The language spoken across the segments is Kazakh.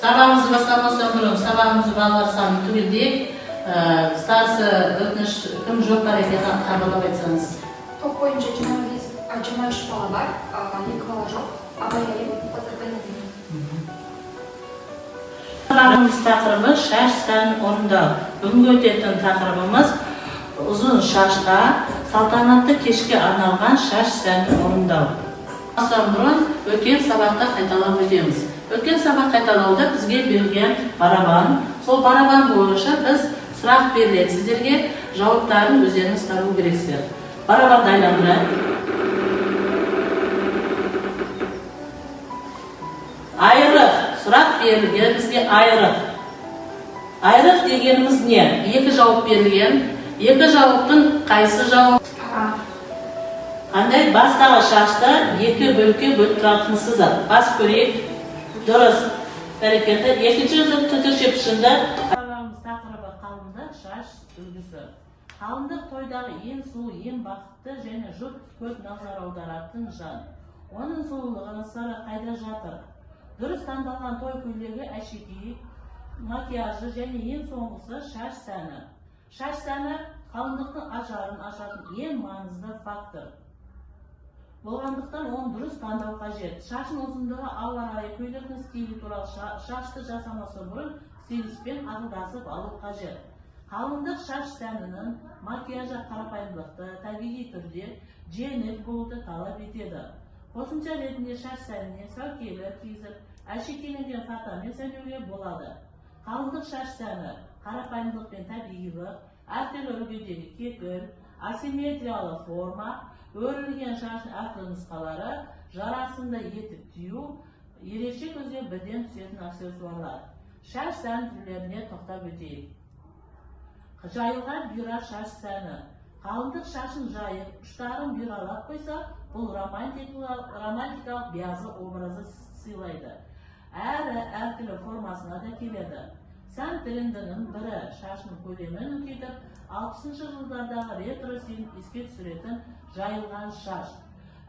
Sabahımızı başlamazdan bұрын sabahımızı балалар саны түгелдейік. Старсы өтініш кім жоқ бар екенін хабарлап айтсаңыз. Топ бойынша 23 бала бар, 2 бала жоқ. Абай әйел поздравление. Сабағымыз тақырыбы шаш сәнін орындау. Бүгінгі өтетін тақырыбымыз ұзын шашқа салтанатты кешке арналған шаш сәнін орындау. Осыдан бұрын өткен сабақта қайталап өтеміз. Өткен сабақ қайталауда бізге берілген барабан. Сол барабан бойынша біз сұрақ беріледі. Сіздерге жауаптарын өздеріңіз табу керексіздер. Барабанды айландырайық. Айрық. Сұрақ берілген бізге айрық. Айрық дегеніміз не? Екі жауап берілген. Екі жауаптың қайсы жауап? Қандай? Бастағы шашты екі бөлікке бөліп тұратын сызық. Бас көрейік. Дұрыс. Бәрекелді. Екінші түтірше пішінді. Сабағымыз тақырыбы қалыңдық шаш үлгісі. Қалыңдық тойдағы ең сұлу, ең бақытты және жұрт көп назар аударатын жан. Оның сұлулығының сыры қайда жатыр? Дұрыс таңдалған той көйлегі әшекей, макияжы және ең соңғысы шаш сәні. Шаш сәні қалыңдықтың ажарын ашатын ең маңызды фактор. Болғандықтан оны дұрыс таңдау қажет. Шашын ұзындығы ауа райы көйлектің стилі туралы шашты жасамасы бұрын стилистпен ақылдасып алу қажет. Қалыңдық шаш сәнінің макияжы қарапайымдылықты табиғи түрде жеңіл болуды талап етеді. Қосымша ретінде шаш сәніне сәукелі киізіп, әшекейленген фатамен сәулеуге болады. Қалыңдық шаш сәні қарапайымдылық пен табиғилық, әртүрлі үлгідегі кекіл, асимметриялы форма, өрілген шашын әртүрлі нұсқалары, жарасымды етіп түю, ерекше көзге бірден түсетін аксессуарлар. Шаш сән түрлеріне тоқтап өтейік. Жайылған бұйра шаш сәні. Қалыңдық шашын жайып, ұштарын бұйралап қойса, бұл романтикалық биязы образы сыйлайды. Әртүрлі формасына да келеді. Сән трендінің бірі шашының көлемін үлкейтіп, 60-шы жылдардағы ретро стилін еске түсіретін жайылған шаш.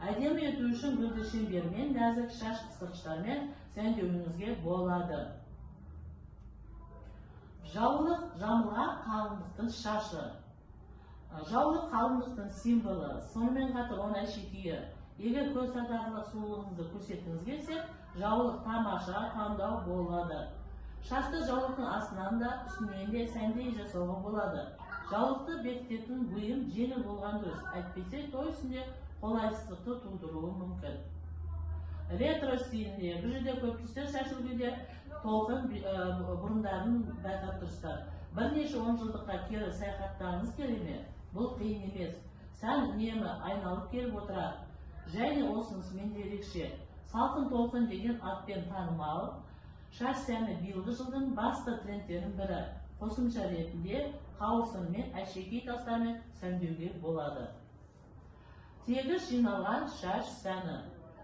Әдемі ету үшін гүлді шеңбермен, нәзік шаш қысқыштармен сәндеуіңізге болады. Жаулық жамылған қалыңдықтың шашы. Жаулық қалыңдықтың символы, сонымен қатар оның әшекейі. Егер көз татарлық сұлулығыңызды көрсеткіңіз келсе, жаулық тамаша таңдау болады. Шашты жаулықтың астынан да, үстінен де сәндей жасауға болады. Жаулықты бекітетін бұйым жеңіл болған дұрыс, әйтпесе той үстінде қолайсыздықты тудыруы мүмкін. Ретро стилінде бұл жерде көп түстер шаш үлгіде толқын бұрындарын байқап тұрсыздар. Бірнеше 10 жылдыққа кері саяхаттарыңыз келе ме? Бұл қиын емес. Сән үнемі айналып келіп отырады. Және осынысымен де ерекше. Салқын толқын деген атпен танымал. Шаш сәні биылғы жылдың басты трендтерінің бірі. Қосымша ретінде қауырсын мен әшекей тастармен сәндеуге болады. Тегіс жиналған шаш сәні.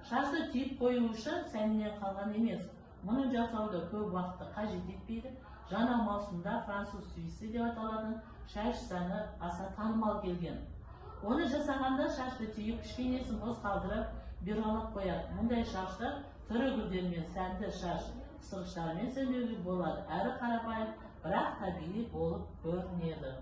Шашты түйіп қою үшін сәнінен қалған емес. Мұны жасауды көп уақытты қажет етпейді. Жаңа маусымда француз сүйісі деп аталатын шаш сәні аса танымал келген. Оны жасағанда шашты түйіп, кішкенесін бос қалдырып, бұйралап қояды. Мұндай шашты түрі гүлдермен сәнді шаш қысқыштармен сәндеуге болады. Әрі қарапайым, бірақ табиғи болып көрінеді.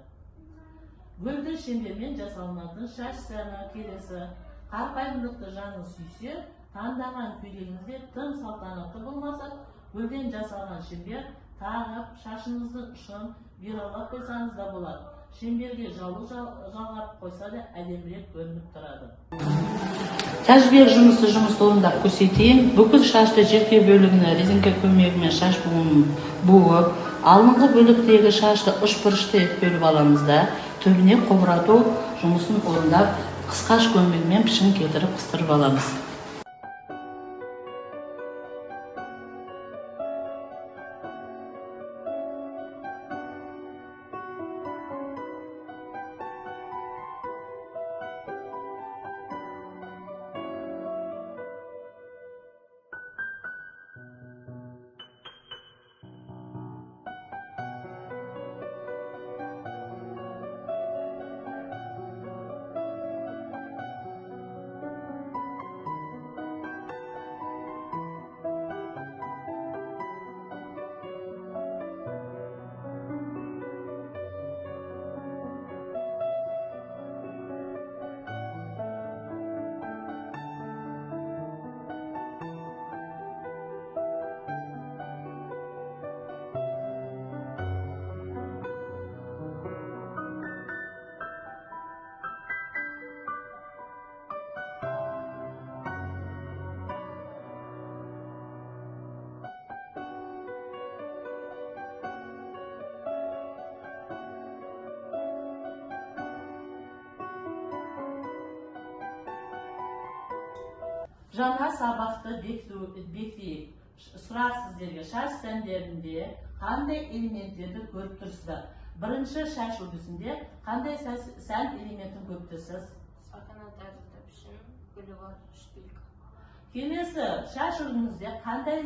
Гүлді шеңбермен жасалынатын шаш сәні келесі. Қарапайымдылықты жаның сүйсе, таңдаған көйлегіңізде тым салтанатты болмаса, гүлден жасалған шеңбер тағып, шашыңыздың ұшын бұйралап қойсаңыз да болады. Шеңберге жаулық жалғап қойса да әдемірек көрініп тұрады. Тәжбиек жұмысты орындап көрсетейін. Бүкіл шашты жерге бөлігіне резинка көмегімен шаш буынын буып, алдыңғы бөліктегі шашты үшбұрышты етіп бөліп аламыз да, төбіне қобырату жұмысын орындап, қысқаш көмегімен пішін келтіріп қыстырып аламыз. Жаңа сабақты бекітейік. Сұрақ сіздерге, шаш сәндерінде қандай элементтерді көріп тұрсыздар? Бірінші шаш үлгісінде қандай сән элементін көріп тұрсыз? Сақана тәрізді пішін, гүлі бар, шпилька. Келесі шаш үлгіңізде қандай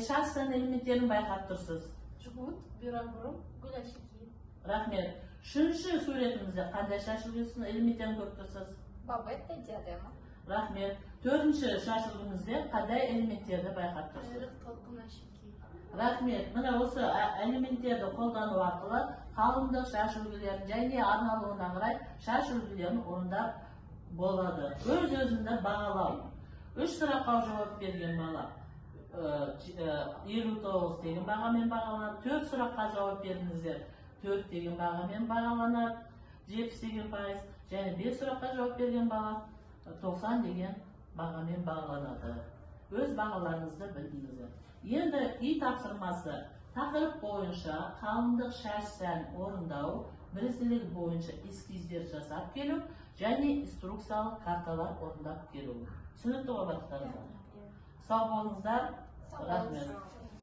шаш сән элементтерін байқап тұрсыз? Жгут, бюрабұрым, гүл әшеки. Рахмет. Үшінші суретімізде қандай шаш үлгісінің элементтерін көріп тұрсыз? Бабетта, диадема. Рахмет. Төртінші шаш үлгіңізде қандай элементтерді байқап тұрсыз? Айрық, толқын әшеки. Рахмет. Міне осы элементтерді қолдану арқылы қалыңдық шаш үлгілерін және арналуына қарай шаш үлгілерін орындап болады. Өз-өзіңді бағалау. 3 сұраққа жауап берген бала 59 деген бағамен бағаланады. 4 сұраққа жауап бердіңіздер 4 деген бағамен бағаланады. 70 деген пайыз. Және 5 сұраққа жауап берген бала 90 деген бағамен бағаланады. Өз бағаларыңызды білдіңіздер. Енді үй тапсырмасы тақырып бойынша қалыңдық шаш сән орындау, бірізділік бойынша эскиздер жасап келу және инструкциялық карталар орындап келу. Түсінікті ғой барлықтарыңызға? Сау болыңыздар. Рахмет.